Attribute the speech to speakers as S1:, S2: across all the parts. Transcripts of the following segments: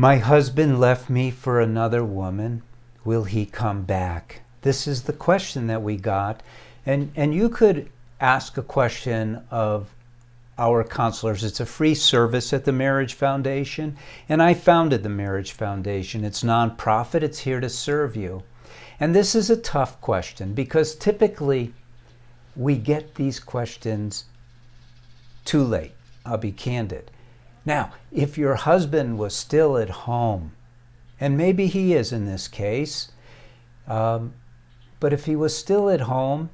S1: My husband left me for another woman. Will he come back? This is the question that we got. And you could ask a question of our counselors. It's a free service at the Marriage Foundation. And I founded the Marriage Foundation. It's nonprofit. It's here to serve you. And this is a tough question because typically we get these questions too late. I'll be candid. Now, if your husband was still at home, and maybe he is in this case, but if he was still at home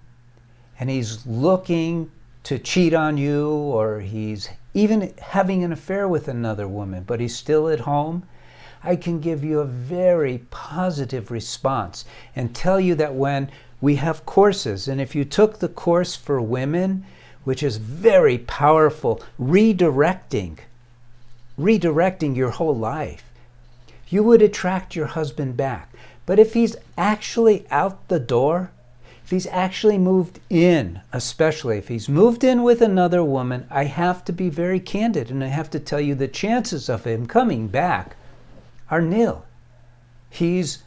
S1: and he's looking to cheat on you, or he's even having an affair with another woman, but he's still at home, I can give you a very positive response and tell you that when we have courses, and if you took the course for women, which is very powerful, redirecting your whole life, you would attract your husband back. But if he's actually out the door, if he's actually moved in, especially if he's moved in with another woman, I have to be very candid and I have to tell you the chances of him coming back are nil. He's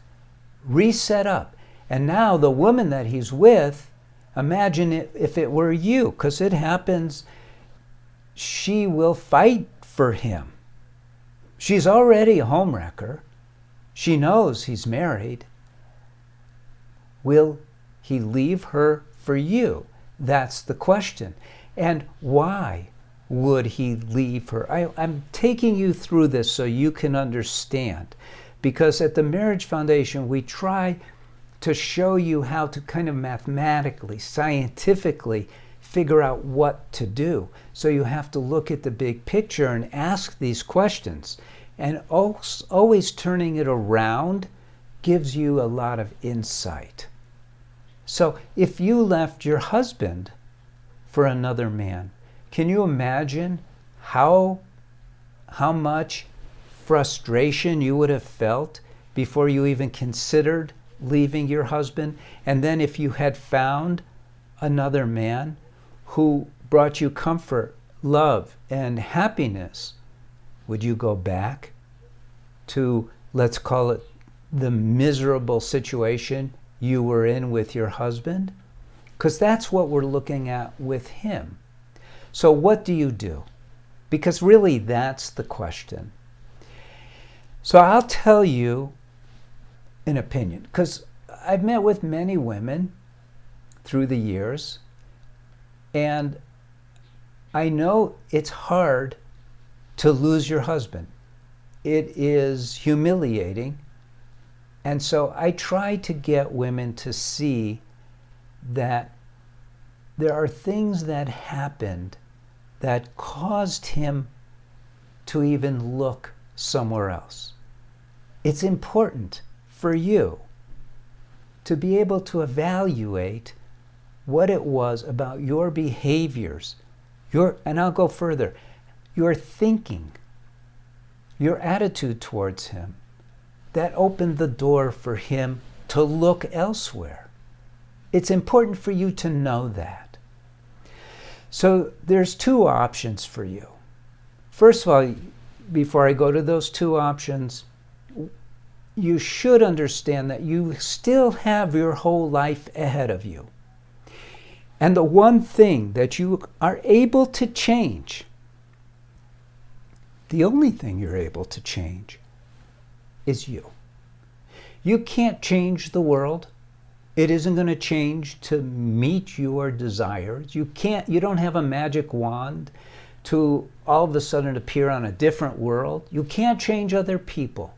S1: reset up. And now the woman that he's with, imagine it, if it were you, because it happens, she will fight for him. She's already a homewrecker. She knows he's married. Will he leave her for you? That's the question. And why would he leave her? I'm taking you through this so you can understand. Because at the Marriage Foundation, we try to show you how to kind of mathematically, scientifically figure out what to do. So you have to look at the big picture and ask these questions. And always turning it around gives you a lot of insight. So if you left your husband for another man, can you imagine how much frustration you would have felt before you even considered leaving your husband? And then if you had found another man who brought you comfort, love, and happiness, would you go back to, let's call it, the miserable situation you were in with your husband? Because that's what we're looking at with him. So what do you do? Because really that's the question. So I'll tell you an opinion, because I've met with many women through the years, and I know it's hard to lose your husband. It is humiliating. And so I try to get women to see that there are things that happened that caused him to even look somewhere else. It's important for you to be able to evaluate what it was about your behaviors, and I'll go further, your thinking, your attitude towards him, that opened the door for him to look elsewhere. It's important for you to know that. So there's two options for you. First of all, before I go to those two options, you should understand that you still have your whole life ahead of you. And the one thing that you are able to change, the only thing you're able to change, is you. You can't change the world. It isn't going to change to meet your desires. You don't have a magic wand to all of a sudden appear on a different world. You can't change other people.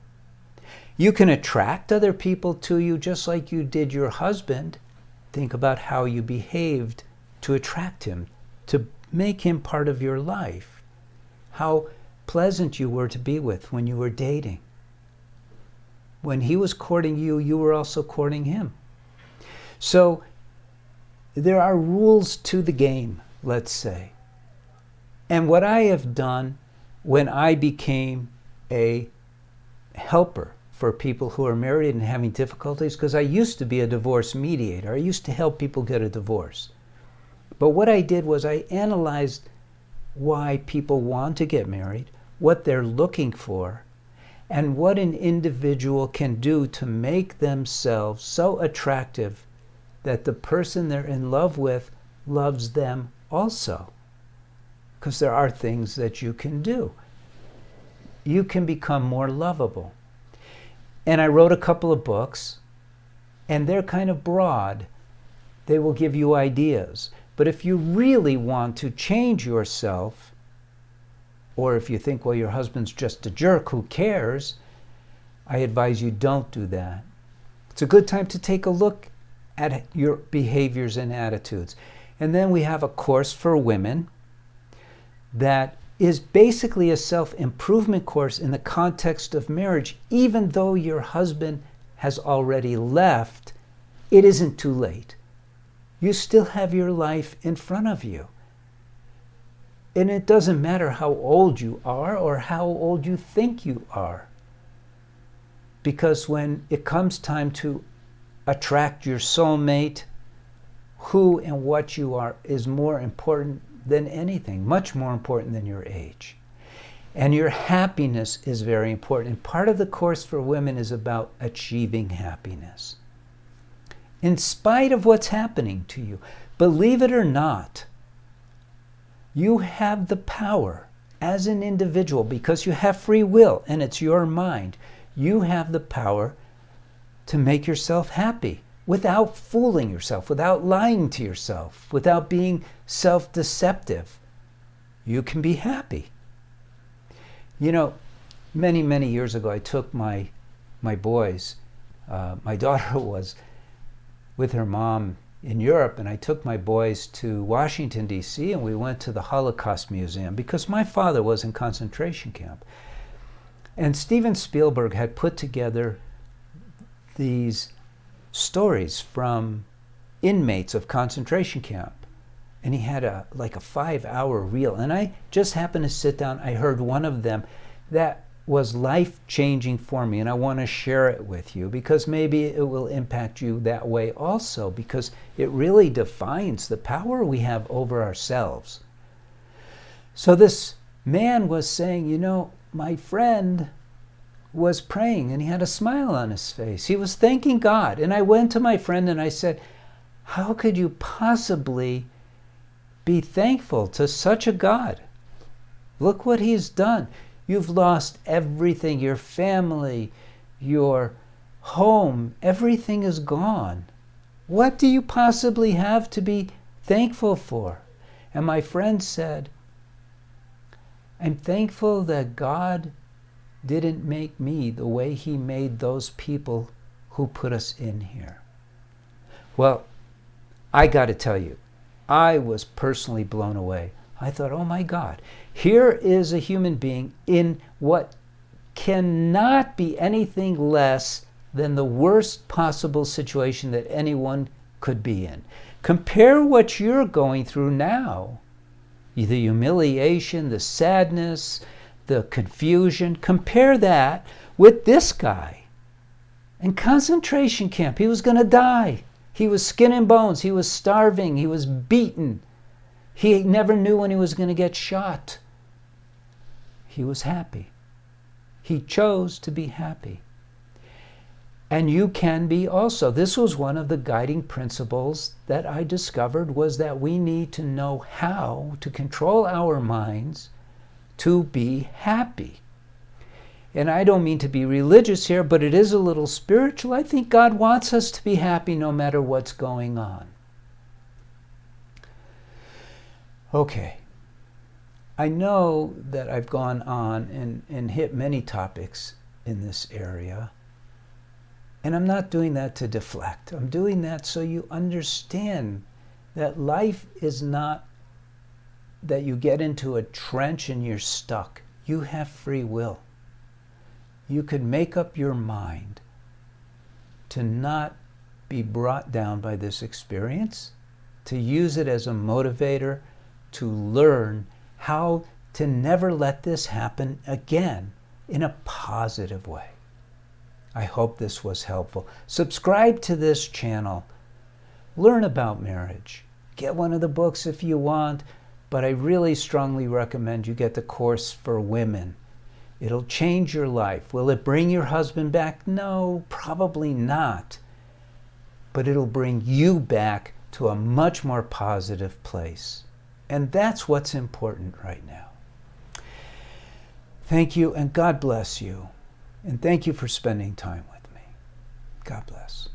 S1: You can attract other people to you just like you did your husband. Think about how you behaved to attract him, to make him part of your life. How pleasant you were to be with when you were dating. When he was courting you, you were also courting him. So there are rules to the game, let's say. And what I have done when I became a helper for people who are married and having difficulties, because I used to be a divorce mediator. I used to help people get a divorce. But what I did was I analyzed why people want to get married, what they're looking for, and what an individual can do to make themselves so attractive that the person they're in love with loves them also. Because there are things that you can do. You can become more lovable. And I wrote a couple of books, and they're kind of broad. They will give you ideas. But if you really want to change yourself, or if you think, well, your husband's just a jerk, who cares? I advise you don't do that. It's a good time to take a look at your behaviors and attitudes. And then we have a course for women that is basically a self-improvement course in the context of marriage. Even though your husband has already left, it isn't too late. You still have your life in front of you. And it doesn't matter how old you are or how old you think you are. Because when it comes time to attract your soulmate, who and what you are is more important than anything, much more important than your age. And your happiness is very important. And part of the course for women is about achieving happiness. In spite of what's happening to you, believe it or not, you have the power as an individual, because you have free will and it's your mind. You have the power to make yourself happy without fooling yourself, without lying to yourself, without being self-deceptive. You can be happy. You know, many, many years ago, I took my boys. My daughter was with her mom in Europe, and I took my boys to Washington, D.C., and we went to the Holocaust Museum because my father was in concentration camp. And Steven Spielberg had put together these stories from inmates of concentration camp. And he had like a 5-hour reel. And I just happened to sit down. I heard one of them that was life-changing for me. And I want to share it with you because maybe it will impact you that way also, because it really defines the power we have over ourselves. So this man was saying, you know, my friend was praying and he had a smile on his face. He was thanking God. And I went to my friend and I said, how could you possibly be thankful to such a God? Look what he's done. You've lost everything, your family, your home, everything is gone. What do you possibly have to be thankful for? And my friend said, I'm thankful that God didn't make me the way he made those people who put us in here. Well, I got to tell you, I was personally blown away. I thought, oh my God, here is a human being in what cannot be anything less than the worst possible situation that anyone could be in. Compare what you're going through now, the humiliation, the sadness, the confusion. Compare that with this guy in concentration camp. He was going to die. He was skin and bones. He was starving. He was beaten. He never knew when he was going to get shot. He was happy. He chose to be happy. And you can be also. This was one of the guiding principles that I discovered, was that we need to know how to control our minds to be happy. And I don't mean to be religious here, but it is a little spiritual. I think God wants us to be happy no matter what's going on. Okay. I know that I've gone on and hit many topics in this area. And I'm not doing that to deflect. I'm doing that so you understand that life is not that you get into a trench and you're stuck. You have free will. You could make up your mind to not be brought down by this experience, to use it as a motivator, to learn how to never let this happen again in a positive way. I hope this was helpful. Subscribe to this channel. Learn about marriage. Get one of the books if you want, but I really strongly recommend you get the course for women, It'll change your life. Will it bring your husband back? No, probably not. But it'll bring you back to a much more positive place. And that's what's important right now. Thank you, and God bless you. And thank you for spending time with me. God bless.